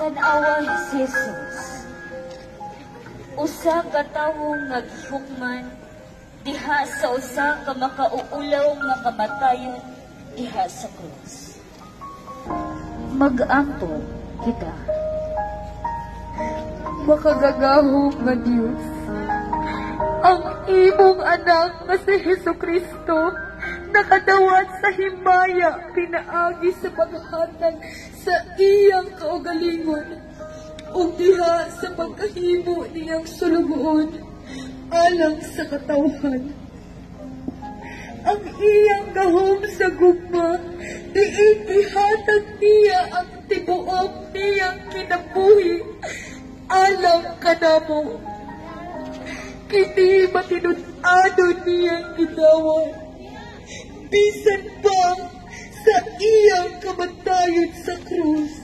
Tanawa si Jesus. Usa ka tawo nga gihukman diha sa usa ka makauulaw nga kamatayon diha sa krus. Mag-antong kita. Makagagahong nga Diyos, ang imong anak nga si Jesucristo nakadawat sa himaya pinaagi sa paghatag sa iyang kaugalingon ug diha sa pagkahimo niyang sulugoon alang sa katawhan. Ang iyang gahom sa gugma diin ihatag niya ang tibuok niyang kinabuhi alang kanamo. Kini matinud-adon niyang gidawat bisan pa sa iyang kamatayon sa krus.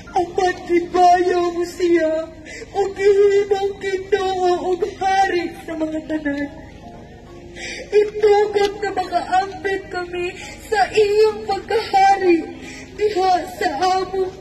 Apat gibayaw mo siya o gihimong Ginoo ug hari sa mga tanan. Itugab na makaambit kami sa iyong pagkahari diha sa among